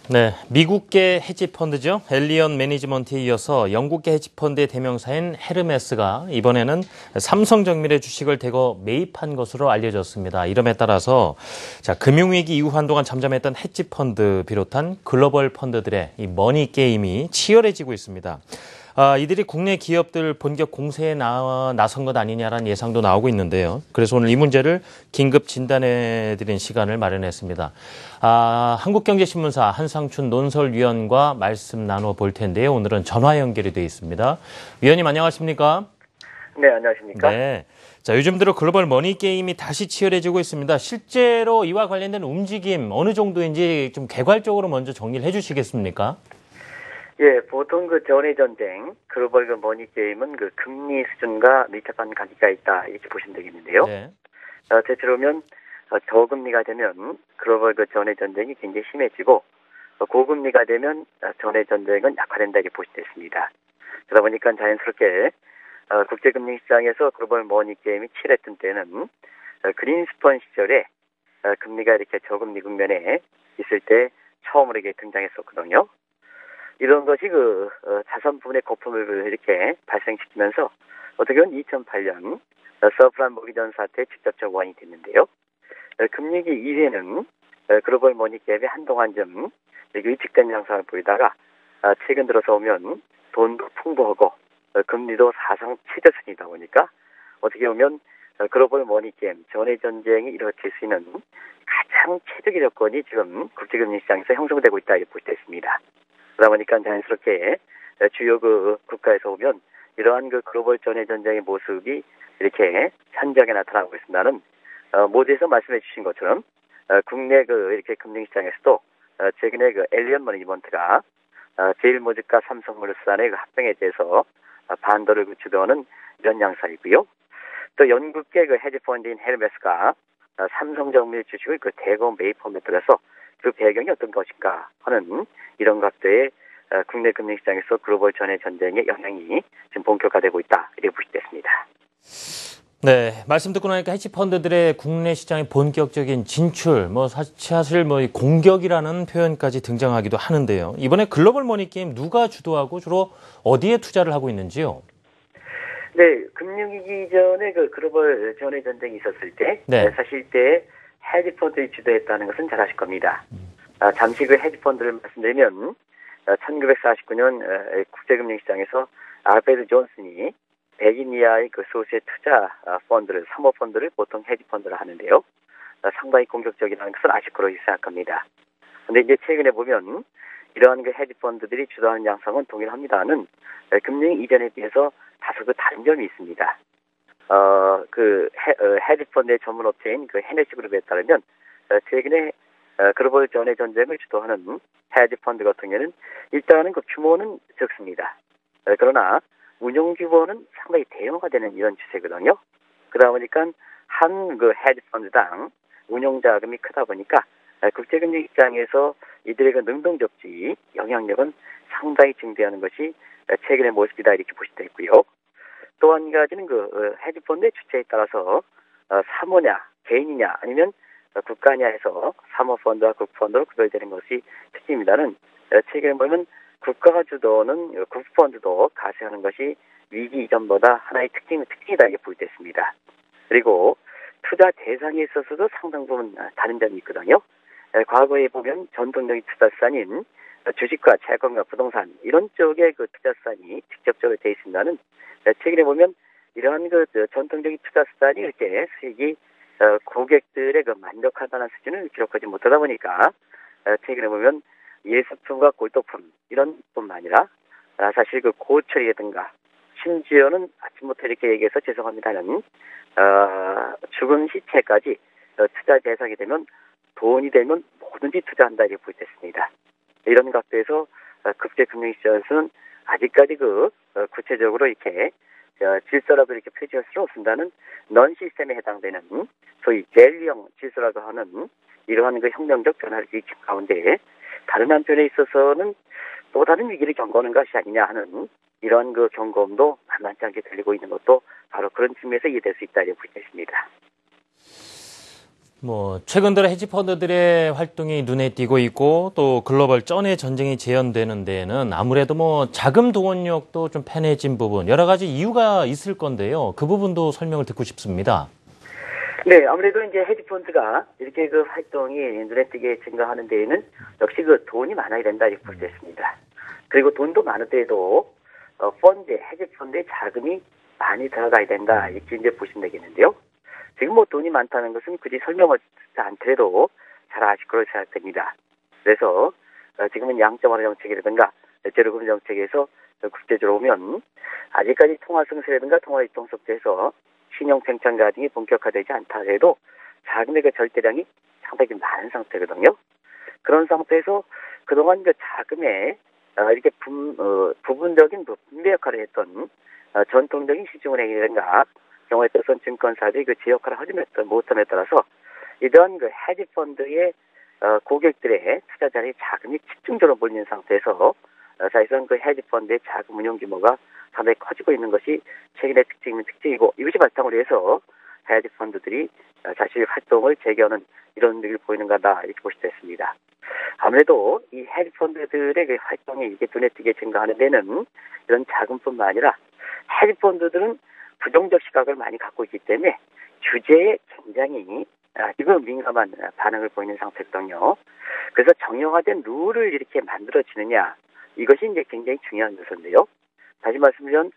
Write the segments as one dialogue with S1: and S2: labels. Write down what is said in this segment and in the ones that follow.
S1: 네, 미국계 헤지펀드죠. 엘리언 매니지먼트에 이어서 영국계 헤지펀드의 대명사인 헤르메스가 이번에는 삼성정밀의 주식을 대거 매입한 것으로 알려졌습니다. 이름에 따라서 금융위기 이후 한동안 잠잠했던 헤지펀드 비롯한 글로벌 펀드들의 이 머니 게임이 치열해지고 있습니다. 이들이 국내 기업들 본격 공세에 나선 것 아니냐라는 예상도 나오고 있는데요. 그래서 오늘 이 문제를 긴급 진단해드린 시간을 마련했습니다. 한국경제신문사 한상춘 논설위원과 말씀 나눠볼 텐데요. 오늘은 전화 연결이 되어 있습니다. 위원님 안녕하십니까?
S2: 네, 안녕하십니까?
S1: 네. 요즘 들어 글로벌 머니 게임이 다시 치열해지고 있습니다. 실제로 이와 관련된 움직임 어느 정도인지 좀 개괄적으로 먼저 정리를 해주시겠습니까?
S2: 예, 보통 전의 전쟁, 글로벌 머니 게임은 금리 수준과 밀접한 관계가 있다, 이렇게 보시면 되겠는데요.
S1: 네.
S2: 대체로면 저금리가 되면 글로벌 전의 전쟁이 굉장히 심해지고, 고금리가 되면 전의 전쟁은 약화된다, 이렇게 보시면 됐습니다. 그러다 보니까 자연스럽게 국제금리 시장에서 글로벌 머니 게임이 치열했던 때는 그린스펀 시절에 금리가 이렇게 저금리 국면에 있을 때 처음으로 이게 등장했었거든요. 이런 것이 자산 부분의 거품을 이렇게 발생시키면서 어떻게 보면 2008년 서프라임 모기전 사태의 직접적 원인이 됐는데요. 금리기 이후에는 글로벌 머니 갭이 한동안 좀 위축된 양상을 보이다가 최근 들어서 오면 돈도 풍부하고 금리도 사상 최저수준이다 보니까 어떻게 보면 글로벌 머니 게임, 전의 전쟁이 이루어질 수 있는 가장 최적의 조건이 지금 국제금리 시장에서 형성되고 있다, 이렇게 볼 수 있습니다. 그러다 보니까 자연스럽게 주요 국가에서 보면 이러한 글로벌 전의 전쟁의 모습이 이렇게 현저하게 나타나고 있습니다는 모두에서 말씀해 주신 것처럼 국내 이렇게 금융시장에서도 최근에 엘리언 매니지먼트가 제일모직과 삼성물산의 합병에 대해서 반도를 주도하는 이런 양상이고요. 또 영국계 헤지펀드인 헤르메스가 삼성정밀 주식을 대거 매입함에 따라서 그 배경이 어떤 것인가 하는 이런 각도의 국내 금융시장에서 글로벌 전의 전쟁의 영향이 지금 본격화되고 있다, 이렇게 보시겠습니다.
S1: 네, 말씀 듣고 나니까 헤지펀드들의 국내 시장의 본격적인 진출, 사실 공격이라는 표현까지 등장하기도 하는데요. 이번에 글로벌 머니 게임 누가 주도하고 주로 어디에 투자를 하고 있는지요?
S2: 네, 금융위기 전에 글로벌 전의 전쟁이 있었을 때,
S1: 네.
S2: 사실 때 헤지펀드를 주도했다는 것은 잘 아실 겁니다. 잠시 헤지펀드를 말씀드리면 1949년 국제금융시장에서 알프레드 존슨이 100인 이하의 소수의 투자 펀드를, 사모펀드를 보통 헤지펀드를 하는데요. 상당히 공격적이라는 것을 아실 거로 생각합니다. 그런데 이제 최근에 보면 이러한 헤지펀드들이 주도하는 양상은 동일합니다는 금융 이전에 비해서 다소 다른 점이 있습니다. 헤지펀드의 전문업체인 헤네시그룹에 따르면 최근에 글로벌 전의 전쟁을 주도하는 헤지펀드 같은 경우는 일단은 규모는 적습니다. 그러나 운용 규모는 상당히 대형화되는 이런 추세거든요. 그러다 보니까 한 헤지펀드당 운용 자금이 크다 보니까 국제금융 시장에서 이들의 능동적지 영향력은 상당히 증대하는 것이 최근의 모습이다, 이렇게 보시면 되고요. 또 한 가지는 헤지펀드의 주체에 따라서 사모냐, 개인이냐, 아니면 국가냐 해서 사모펀드와 국펀드로 구별되는 것이 특징입니다는 최근에 보면 국가가 주도하는 국펀드도 가세하는 것이 위기 이전보다 하나의 특징이다, 이렇게 보여졌습니다. 그리고 투자 대상에 있어서도 상당 부분 다른 점이 있거든요. 과거에 보면 전통적인 투자수단인 주식과 채권과 부동산 이런 쪽의 투자수단이 직접적으로 되어 있습니다는 최근에 보면 이러한 전통적인 투자수단이 이렇게 수익이 고객들의 만족하다는 수준을 기록하지 못하다 보니까 최근에 보면 예술품과 골동품 이런 뿐만 아니라 사실 고철이라든가 심지어는 아침부터 이렇게 얘기해서 죄송합니다는 죽은 시체까지 투자 대상이 되면 돈이 되면 뭐든지 투자한다, 이렇게 볼 수 있습니다. 이런 각도에서 국제금융시장에서는 아직까지 구체적으로 이렇게 질서라고 이렇게 표시할 수 없습니다는 넌 시스템에 해당되는 소위 젤리형 질서라고 하는 이러한 혁명적 변화를 일으킨 가운데 다른 한편에 있어서는 또 다른 위기를 경고하는 것이 아니냐 하는 이러한 경고음도 만만치 않게 들리고 있는 것도 바로 그런 측면에서 이해될 수 있다, 이렇게 보겠습니다.
S1: 최근 들어 헤지펀드들의 활동이 눈에 띄고 있고 또 글로벌 쩐의 전쟁이 재현되는 데에는 아무래도 자금 동원력도 좀 편해진 부분, 여러 가지 이유가 있을 건데요. 그 부분도 설명을 듣고 싶습니다.
S2: 네, 아무래도 이제 헤지펀드가 이렇게 그 활동이 눈에 띄게 증가하는 데에는 역시 그 돈이 많아야 된다 이렇게 볼 수 있습니다. 그리고 돈도 많은데도 헤지펀드의 자금이 많이 들어가야 된다 이렇게 이제 보시면 되겠는데요. 지금 돈이 많다는 것은 굳이 설명을 듣지 않더라도 잘 아실 거로 생각됩니다. 그래서 지금은 양적완화 정책이라든가 제로금리 정책에서 국제적으로 오면 아직까지 통화 승수라든가 통화 유통 속도에서 신용 팽창 과정이 본격화되지 않다 해도 자금의 그 절대량이 상당히 많은 상태거든요. 그런 상태에서 그동안 그 자금에 이렇게 부분적인 분배 역할을 했던 전통적인 시중은행이라든가 경우에 따라서는 증권사들이 그 제 역할을 하지 못함에 따라서 이러한 그 헤지펀드의 고객들의 투자자의 자금이 집중적으로 몰리는 상태에서 사실상 그 헤지펀드의 자금 운용 규모가 상당히 커지고 있는 것이 최근의 특징이고 이것이 바탕으로 해서 헤지펀드들이 자신의 활동을 재개하는 이런 일을 보이는 거다 이렇게 볼 수 있습니다. 아무래도 이 헤지펀드들의 그 활동이 이렇게 눈에 띄게 증가하는 데는 이런 자금뿐만 아니라 헤지펀드들은 부정적 시각을 많이 갖고 있기 때문에 규제에 굉장히 지금 민감한 반응을 보이는 상태거든요. 그래서 정형화된 룰을 이렇게 만들어지느냐 이것이 이제 굉장히 중요한 요소인데요. 다시 말씀드리면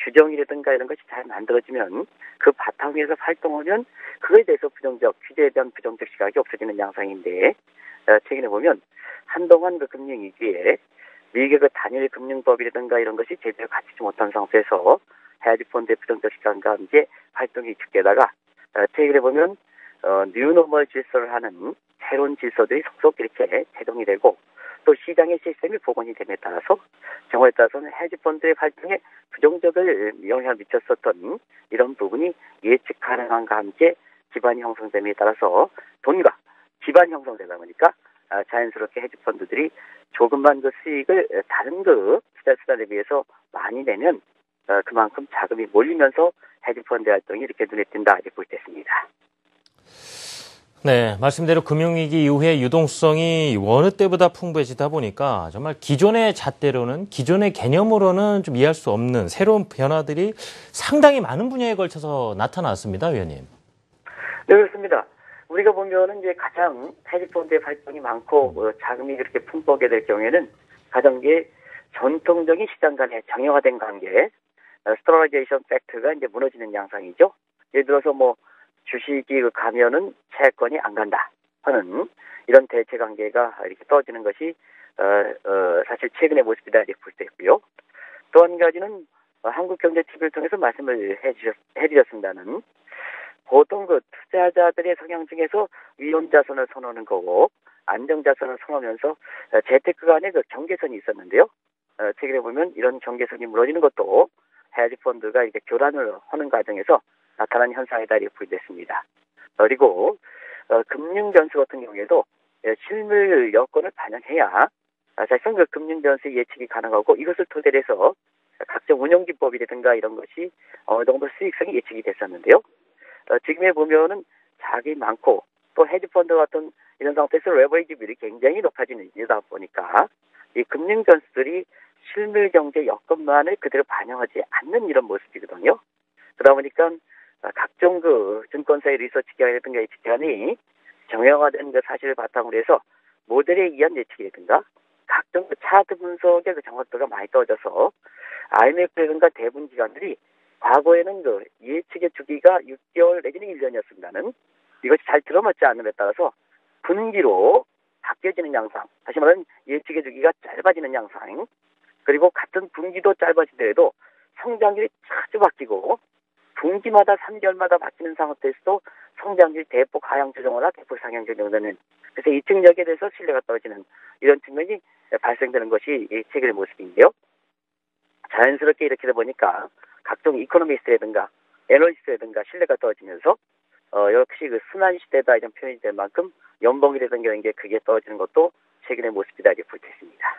S2: 규정이라든가 이런 것이 잘 만들어지면 그 바탕에서 활동하면 그거에 대해서 규제에 대한 부정적 시각이 없어지는 양상인데 최근에 보면 한동안 그 금융위기에 미국의 그 단일 금융법이라든가 이런 것이 제대로 갖추지 못한 상태에서 헤지펀드의 부정적 시각과 함께 활동이 축되다가 최근에 보면 뉴노멀 질서를 하는 새로운 질서들이 속속 이렇게 제동이 되고 또 시장의 시스템이 복원이 됨에 따라서 경우에 따라서는 헤지펀드의 활동에 부정적을 영향을 미쳤었던 이런 부분이 예측 가능함과 함께 기반이 형성됨에 따라서 돈과 기반이 형성되다 보니까 자연스럽게 헤지펀드들이 조금만 그 수익을 다른 그 투자수단에 비해서 많이 내면 그만큼 자금이 몰리면서 헤지펀드 활동이 이렇게 눈에 띈다 이렇게 볼 수 있습니다.
S1: 네, 말씀대로 금융위기 이후에 유동성이 어느 때보다 풍부해지다 보니까 정말 기존의 잣대로는, 기존의 개념으로는 좀 이해할 수 없는 새로운 변화들이 상당히 많은 분야에 걸쳐서 나타났습니다, 위원님.
S2: 네, 그렇습니다. 우리가 보면은 이제 가장 헤지펀드의 활동이 많고 자금이 그렇게 풍부하게 될 경우에는 가장 게 전통적인 시장 간의 정형화된 관계, 스토라이제이션 팩트가 이제 무너지는 양상이죠. 예를 들어서 주식이 가면은 채권이 안 간다 하는 이런 대체 관계가 이렇게 떨어지는 것이 사실 최근의 모습이다 이렇게 볼 수 있고요. 또 한 가지는 한국경제TV를 통해서 말씀을 해주셨습니다는 보통 그 투자자들의 성향 중에서 위험자산을 선호하는 거고 안정자산을 선호하면서 재테크 간의 그 경계선이 있었는데요. 최근에 보면 이런 경계선이 무너지는 것도 헤지펀드가 이제 교란을 하는 과정에서 나타난 현상이다 이렇게 보여졌습니다. 그리고 금융 변수 같은 경우에도 실물 여건을 반영해야 사실상 그 금융 변수 예측이 가능하고 이것을 토대로 해서 각종 운영 기법이라든가 이런 것이 어느 정도 수익성이 예측이 됐었는데요. 지금에 보면은 자금이 많고 또 헤지펀드 같은 이런 상태에서 레버리지 비율이 굉장히 높아지는 이유다 보니까 이 금융 변수들이 실물 경제 여건만을 그대로 반영하지 않는 이런 모습이거든요. 그러다 보니까 각종 그 증권사의 리서치 기관이라든가 예측 기관이 정형화된 그 사실을 바탕으로 해서 모델에 의한 예측이라든가 각종 그 차트 분석의 그 정확도가 많이 떨어져서 IMF라든가 대부분 기관들이 과거에는 그 예측의 주기가 6개월 내지는 1년이었습니다는 이것이 잘 들어맞지 않음에 따라서 분기로 바뀌어지는 양상, 다시 말하면 예측의 주기가 짧아지는 양상, 그리고 같은 분기도 짧아지더라도 성장률이 자주 바뀌고 분기마다 3개월마다 바뀌는 상태에서도 성장률이 대폭 하향 조정하거나 대폭 상향 조정되는 그래서 이 측력에 대해서 신뢰가 떨어지는 이런 측면이 발생되는 것이 최근의 모습인데요. 자연스럽게 이렇게 되다 보니까 각종 이코노미스트라든가 애널리스트라든가 신뢰가 떨어지면서 역시 그 순환 시대다 이런 표현이 될 만큼 연봉이라든가 이런 게 크게 떨어지는 것도 최근의 모습이다 이렇게 볼 수 있습니다.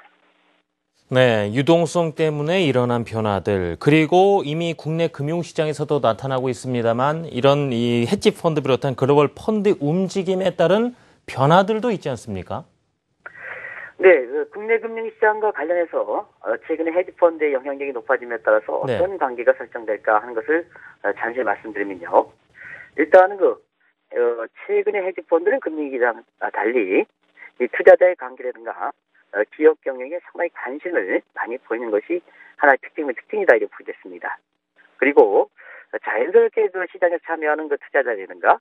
S1: 네, 유동성 때문에 일어난 변화들, 그리고 이미 국내 금융시장에서도 나타나고 있습니다만 이런 이 헤지 펀드 비롯한 글로벌 펀드 움직임에 따른 변화들도 있지 않습니까?
S2: 네, 국내 금융시장과 관련해서 최근에 헤지펀드의 영향력이 높아짐에 따라서
S1: 네.
S2: 어떤 관계가 설정될까 하는 것을 잠시 말씀드리면요. 일단은 최근에 헤지펀드는 금융위기랑 달리 이 투자자의 관계라든가 기업 경영에 상당히 관심을 많이 보이는 것이 하나의 특징이다 이렇게 보겠습니다. 그리고 자연스럽게 그 시장에 참여하는 그 투자자라든가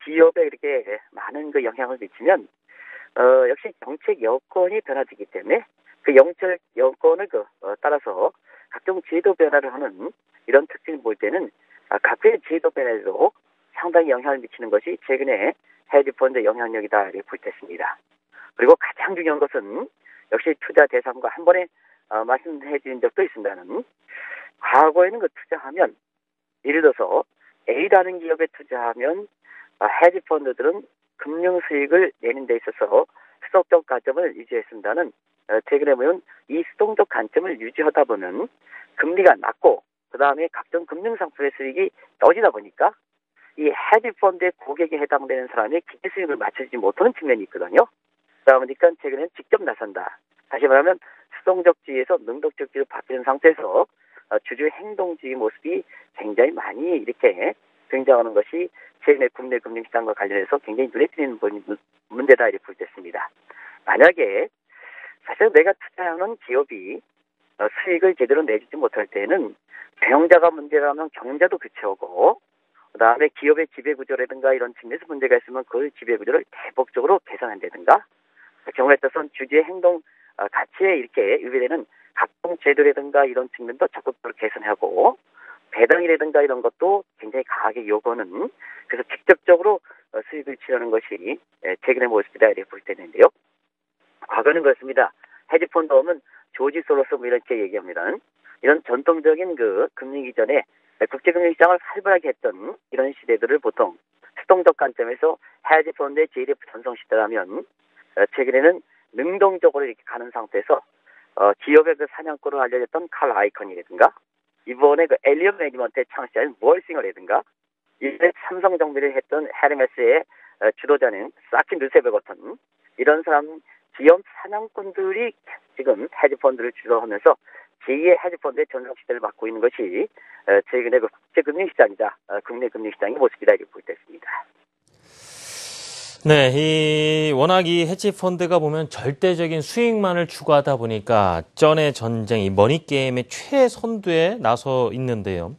S2: 기업에 이렇게 많은 그 영향을 미치면 역시 정책 여건이 변화되기 때문에 그 정책 여건을 따라서 각종 제도 변화를 하는 이런 특징을 볼 때는 각국의 제도 변화에도 상당히 영향을 미치는 것이 최근에 헤지펀드의 영향력이다 이렇게 볼 때 있습니다. 그리고 가장 중요한 것은 역시 투자 대상과 한 번에 말씀해 드린 적도 있습니다는 과거에는 투자하면 예를 들어서 A라는 기업에 투자하면 헤지펀드들은 금융 수익을 내는 데 있어서 수동적 관점을 유지했습니다는 최근에 보면 이 수동적 관점을 유지하다 보면 금리가 낮고 그 다음에 각종 금융 상품의 수익이 떨어지다 보니까 이 헤지펀드의 고객에 해당되는 사람이 기대 수익을 맞추지 못하는 측면이 있거든요. 그러다 보니까 최근에는 직접 나선다. 다시 말하면 수동적지에서 능동적지로 바뀌는 상태에서 주주의 행동주의 모습이 굉장히 많이 이렇게 등장하는 것이 최근에 국내 금융시장과 관련해서 굉장히 눈에 띄는 문제다 이렇게 볼 때 있습니다. 만약에 사실 내가 투자하는 기업이 수익을 제대로 내주지 못할 때는 경영자가 문제라면 경영자도 교체하고 그다음에 기업의 지배구조라든가 이런 측면에서 문제가 있으면 그 지배구조를 대폭적으로 개선한다든가 경우에 따라서는 주주의 행동 가치에 이렇게 위배되는 각종 제도라든가 이런 측면도 적극적으로 개선하고 배당이라든가 이런 것도 굉장히 강하게 요구하는 그래서 직접적으로 수익을 취하는 것이 최근의 모습이다 이렇게 볼 때인데요. 과거는 그렇습니다. 헤지펀드 하면 조지 소로스 뭐 이렇게 얘기합니다. 이런 전통적인 금융위기 전에 국제금융시장을 활발하게 했던 이런 시대들을 보통 수동적 관점에서 헤지펀드의 JDF 전성 시대라면 최근에는 능동적으로 이렇게 가는 상태에서 기업의 사냥꾼으로 알려졌던 칼 아이컨이라든가 이번에 엘리엇 매니지먼트의 창시자인 월싱어라든가 이번에 삼성 정비를 했던 헤르메스의 주도자는 사키 르세베 같은 이런 사람 기업 사냥꾼들이 지금 헤지펀드를 주도하면서 제2의 헤지펀드의 전성시대를 맡고 있는 것이 최근의 국제금융시장이다. 국내 금융시장의 모습이다 이렇게 볼 때 있습니다.
S1: 네, 워낙 이 헤지 펀드가 보면 절대적인 수익만을 추구하다 보니까 쩐의 전쟁, 이 머니게임의 최선두에 나서 있는데요.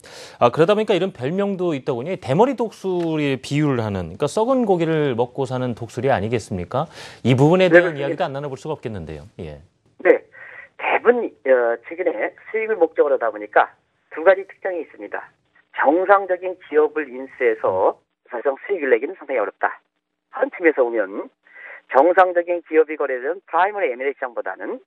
S1: 그러다 보니까 이런 별명도 있더군요. 대머리 독수리 비유를 하는, 그러니까 썩은 고기를 먹고 사는 독수리 아니겠습니까? 이 부분에 대한 이야기도 안 나눠볼 수가 없겠는데요. 예.
S2: 네, 대부분 최근에 수익을 목적으로 하다 보니까 두 가지 특징이 있습니다. 정상적인 기업을 인수해서 사실상 수익을 내기는 상당히 어렵다. 한 팀에서 보면 정상적인 기업이 거래되는 프라이머리 M&A 시장보다는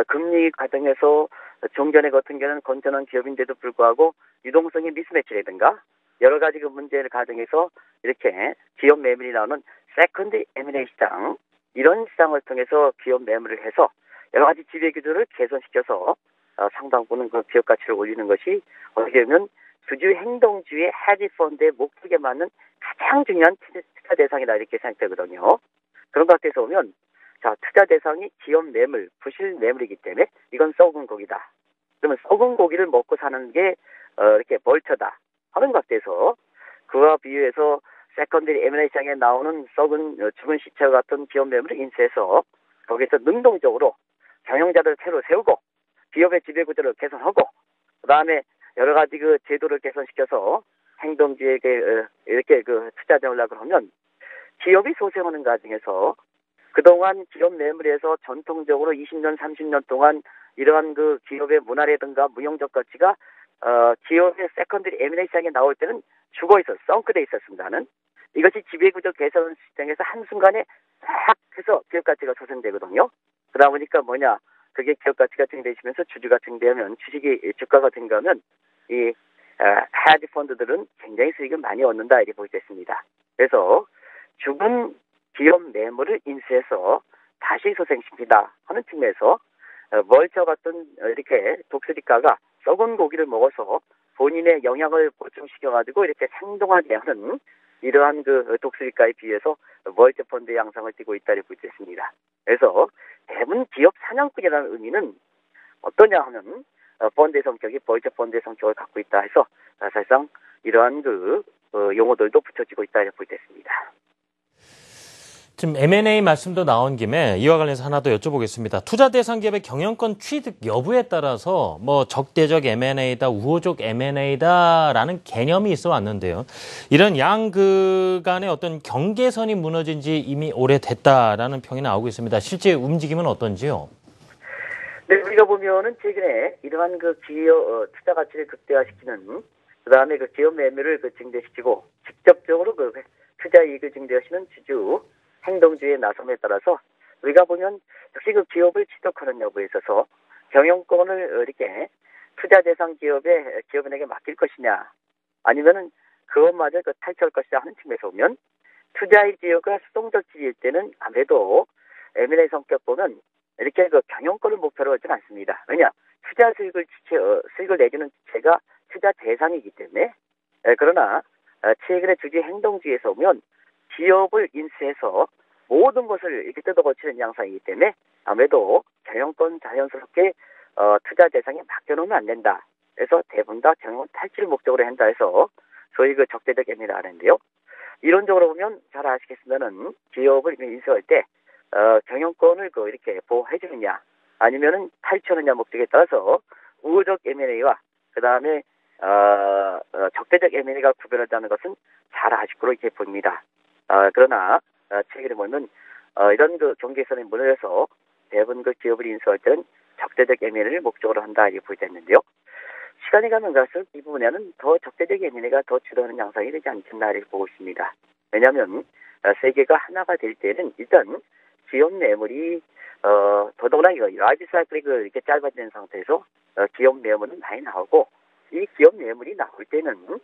S2: 금리 과정에서 종전의 같은 경우는 건전한 기업인데도 불구하고 유동성이 미스매치라든가 여러 가지 문제를 가정해서 이렇게 기업 매물이 나오는 세컨드 M&A 시장 이런 시장을 통해서 기업 매물을 해서 여러 가지 지배 구조를 개선시켜서 상당부는 기업 가치를 올리는 것이 어떻게 보면 주주 행동주의 헤지펀드의 목적에 맞는 가장 중요한 투자 대상이다 이렇게 생각되거든요. 그런 것 같아서 보면 투자 대상이 기업 매물, 부실 매물이기 때문에 이건 썩은 고기다. 그러면 썩은 고기를 먹고 사는 게 이렇게 벌처다 하는 것 같아서 그와 비유해서 세컨드리 M&A 시장에 나오는 썩은 죽은 시체 같은 기업 매물을 인수해서 거기서 능동적으로 경영자를 새로 세우고 기업의 지배구조를 개선하고 그다음에 여러 가지 제도를 개선시켜서 행동주에게 이렇게 투자 전략을 하면 기업이 소생하는 과정에서 그동안 기업 매물에서 전통적으로 20년, 30년 동안 이러한 기업의 문화라든가 무형적 가치가 기업의 세컨드리 M&A 시장에 나올 때는 죽어 있어 썬크돼 있었습니다는 이것이 지배구조 개선 시장에서 한순간에 싹 해서 기업 가치가 소생되거든요. 그러다 보니까 그게 기업 가치가 증대되면서 주주가 증대하면 주가가 증가하면 이 헤지 펀드들은 굉장히 수익을 많이 얻는다 이렇게 볼 수 있습니다. 그래서 죽은 기업 매물을 인수해서 다시 소생시키다 하는 측면에서 멀처 같은 이렇게 독수리가가 썩은 고기를 먹어서 본인의 영양을 보충시켜가지고 이렇게 생동하게 하는 이러한 그 독수리가에 비해서 멀처 펀드의 양상을 띠고 있다고 볼 수 있습니다. 그래서 대부분 기업 사냥꾼이라는 의미는 어떠냐 하면 펀드의 성격이 멀처 펀드의 성격을 갖고 있다 해서 사실상 이러한 그 용어들도 붙여지고 있다고 볼 수 있습니다.
S1: 지금 M&A 말씀도 나온 김에 이와 관련해서 하나 더 여쭤보겠습니다. 투자 대상 기업의 경영권 취득 여부에 따라서 뭐 적대적 M&A다, 우호적 M&A다라는 개념이 있어 왔는데요. 이런 양 간의 어떤 경계선이 무너진 지 이미 오래됐다라는 평이 나오고 있습니다. 실제 움직임은 어떤지요?
S2: 네, 우리가 보면은 최근에 이러한 그 기업 투자 가치를 극대화시키는 그다음에 그 기업 매매를 증대시키고 직접적으로 그 투자 이익을 증대하시는 주주 행동주의에 나섬에 따라서 우리가 보면 역시 그 기업을 취득하는 여부에 있어서 경영권을 이렇게 투자 대상 기업인에게 맡길 것이냐 아니면은 그것마저 탈취할 것이냐 하는 측면에서 보면 투자의 지역과 수동적 지일 때는 아무래도 M&A 성격 보면 이렇게 그 경영권을 목표로 하지는 않습니다. 왜냐 투자 수익을 내주는 주체가 투자 대상이기 때문에 그러나 최근에 주주 행동주의에서 보면 기업을 인수해서 모든 것을 이렇게 뜯어고치는 양상이기 때문에 아무래도 경영권 자연스럽게 투자 대상에 맡겨놓으면 안 된다. 그래서 대부분 다 경영권 탈취를 목적으로 한다 해서 소위 그 적대적 M&A를 하는데요. 이론적으로 보면 잘 아시겠지만은 기업을 인수할 때 경영권을 이렇게 보호해 주느냐 아니면은 탈취하느냐 목적에 따라서 우호적 M&A와 그 다음에 적대적 M&A가 구별하자는 것은 잘 아실 거로 이렇게 보입니다. 그러나 최근에 보면 이런 그 경계선이 무너져서 대부분 그 기업을 인수할 때는 적대적 M&A를 목적으로 한다 이렇게 보이지 않는데요. 시간이 가면 갈수록 이 부분에는 더 적대적 M&A가 더 주도하는 양상이 되지 않겠나 이렇게 보고 있습니다. 왜냐하면 세계가 하나가 될 때는 일단 기업 매물이 더더구나 이거 라이프 사이클이 이렇게 짧아지는 상태에서 기업 매물은 많이 나오고 이 기업 매물이 나올 때는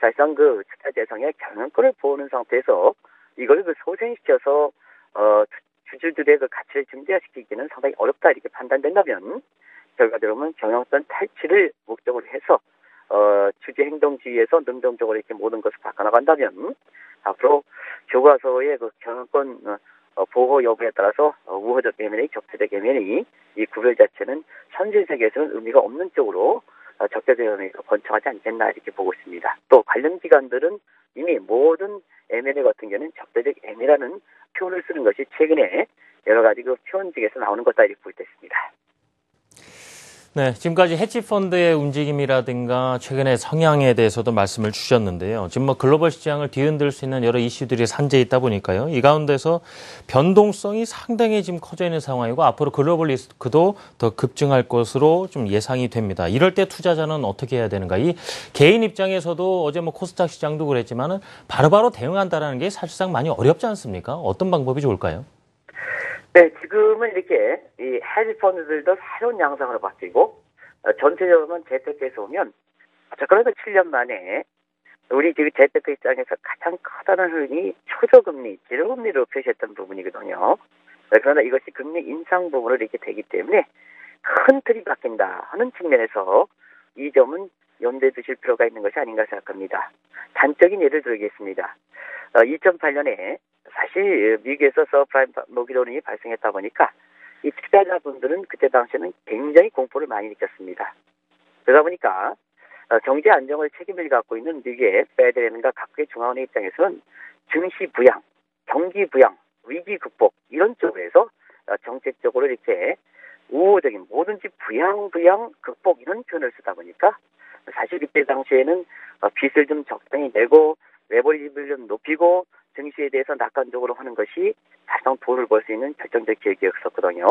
S2: 사실상 그 투자 대상의 경영권을 보호하는 상태에서 이걸 소생시켜서 주주들의 그 가치를 증대시키기는 상당히 어렵다 이렇게 판단된다면 결과적으로 보면 경영권 탈취를 목적으로 해서 주주 행동주의에서 능동적으로 이렇게 모든 것을 바꿔나간다면 앞으로 교과서의 그 경영권 보호 여부에 따라서 우호적 M&A, 적대적 M&A 이 구별 자체는 현실 세계에서는 의미가 없는 쪽으로 적대적 M&A가 번창하지 않겠나 이렇게 보고 있습니다. 또 관련 기관들은 이미 모든 M&A 같은 경우는 적대적 M&A라는 표현을 쓰는 것이 최근에 여러 가지 그 표현직에서 나오는 것다 이렇게 볼 수 있습니다.
S1: 네, 지금까지 헤지펀드의 움직임이라든가 최근의 성향에 대해서도 말씀을 주셨는데요. 지금 글로벌 시장을 뒤흔들 수 있는 여러 이슈들이 산재해 있다 보니까요. 이 가운데서 변동성이 상당히 지금 커져 있는 상황이고 앞으로 글로벌 리스크도 더 급증할 것으로 좀 예상이 됩니다. 이럴 때 투자자는 어떻게 해야 되는가? 이 개인 입장에서도 어제 코스닥 시장도 그랬지만은 바로바로 대응한다라는 게 사실상 많이 어렵지 않습니까? 어떤 방법이 좋을까요?
S2: 네, 지금은 이렇게 이 헤지 펀드들도 새로운 양상으로 바뀌고 전체적으로는 재테크에서 보면 그래도 7년 만에 우리 지금 재테크 입장에서 가장 커다란 흐름이 초저금리, 제로금리로 표시했던 부분이거든요. 그러나 이것이 금리 인상 부분으로 이렇게 되기 때문에 큰 틀이 바뀐다 하는 측면에서 이 점은 염두에 두실 필요가 있는 것이 아닌가 생각합니다. 단적인 예를 들겠습니다. 2008년에 사실 미국에서 서프라임 모기론이 발생했다 보니까 이 투자자분들은 그때 당시에는 굉장히 공포를 많이 느꼈습니다. 그러다 보니까 경제 안정을 책임을 갖고 있는 미국의 페드랜과 각국의 중앙은행 입장에서는 증시 부양, 경기 부양, 위기 극복 이런 쪽에서 정책적으로 이렇게 우호적인 뭐든지 부양, 극복 이런 표현을 쓰다 보니까 사실 그때 당시에는 빚을 좀 적당히 내고 레버리지를 좀 높이고 증시에 대해서 낙관적으로 하는 것이 사실상 돈을 벌 수 있는 결정적 계기였었거든요.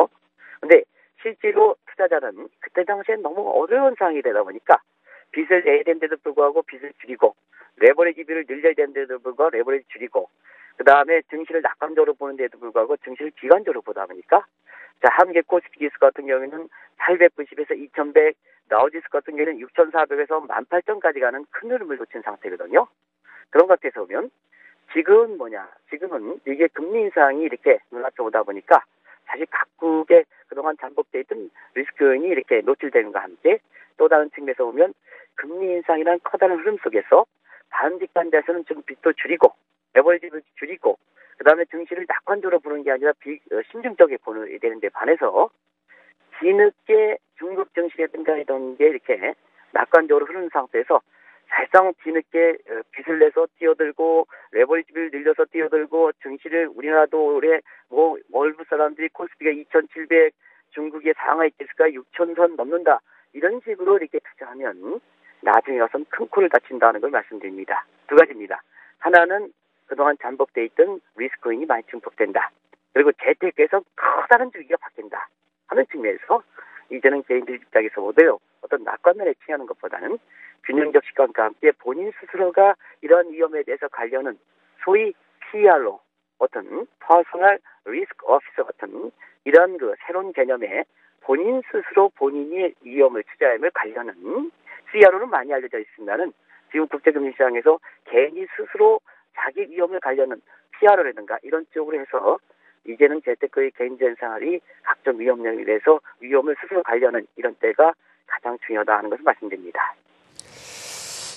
S2: 그런데 실제로 투자자는 그때 당시에 너무 어려운 상황이 되다 보니까 빚을 내야 되는데도 불구하고 빚을 줄이고 레버리지비를 늘려야 되는데도 불구하고 레버리지 줄이고 그 다음에 증시를 낙관적으로 보는데도 불구하고 증시를 기관적으로 보다 보니까 한개 코스피 지수 같은 경우에는 890에서 2100, 나우지수 같은 경우에는 6400에서 18,000까지 가는 큰 흐름을 놓친 상태거든요. 그런 것 같아서 보면 지금은 이게 금리 인상이 이렇게 눈앞에 오다 보니까 사실 각국의 그동안 잠복돼 있던 리스크 요인이 이렇게 노출되는과 함께 또 다른 측면에서 보면 금리 인상이라는 커다란 흐름 속에서 반직반대에서는 좀 빚도 줄이고 레버리지도 줄이고 그다음에 증시를 낙관적으로 보는 게 아니라 신중적에 보는 되는데 반해서 뒤늦게 중국 증시라든가 이런 게 이렇게 낙관적으로 흐르는 상태에서 사실상 뒤늦게 빚을 내서 뛰어들고 레버리지를 늘려서 뛰어들고 증시를 우리나라도 올해 월부 사람들이 코스피가 2,700 중국의 상하이 지수가 6,000선 넘는다 이런 식으로 이렇게 투자하면 나중에 와서는 큰 코를 다친다는 걸 말씀드립니다. 두 가지입니다. 하나는 그동안 잠복돼 있던 리스크인이 많이 증폭된다. 그리고 재테크에서 커다란 주기가 바뀐다 하는 측면에서 이제는 개인들 입장에서 보도요. 어떤 낙관론에 취하는 것보다는 균형적 시각과 함께 본인 스스로가 이런 위험에 대해서 관련은 소위 PR로 어떤 퍼스널 리스크 오피서 같은 이런 그 새로운 개념에 본인 스스로 본인이 위험을 투자함을 관련은 CR로는 많이 알려져 있습니다는 지금 국제금융시장에서 개인이 스스로 자기 위험을 관련은 PR라든가 이런 쪽으로 해서 이제는 재테크의 개인적인 생활이 각종 위험령에 대해서 위험을 스스로 관련은 이런 때가 가장 중요하다 하는 것을 말씀드립니다.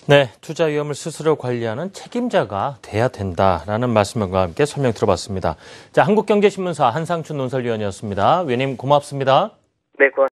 S1: 네, 투자 위험을 스스로 관리하는 책임자가 돼야 된다라는 말씀과 함께 설명 들어봤습니다. 자, 한국경제신문사 한상춘 논설위원이었습니다. 위원님 고맙습니다.
S2: 네, 고맙습니다.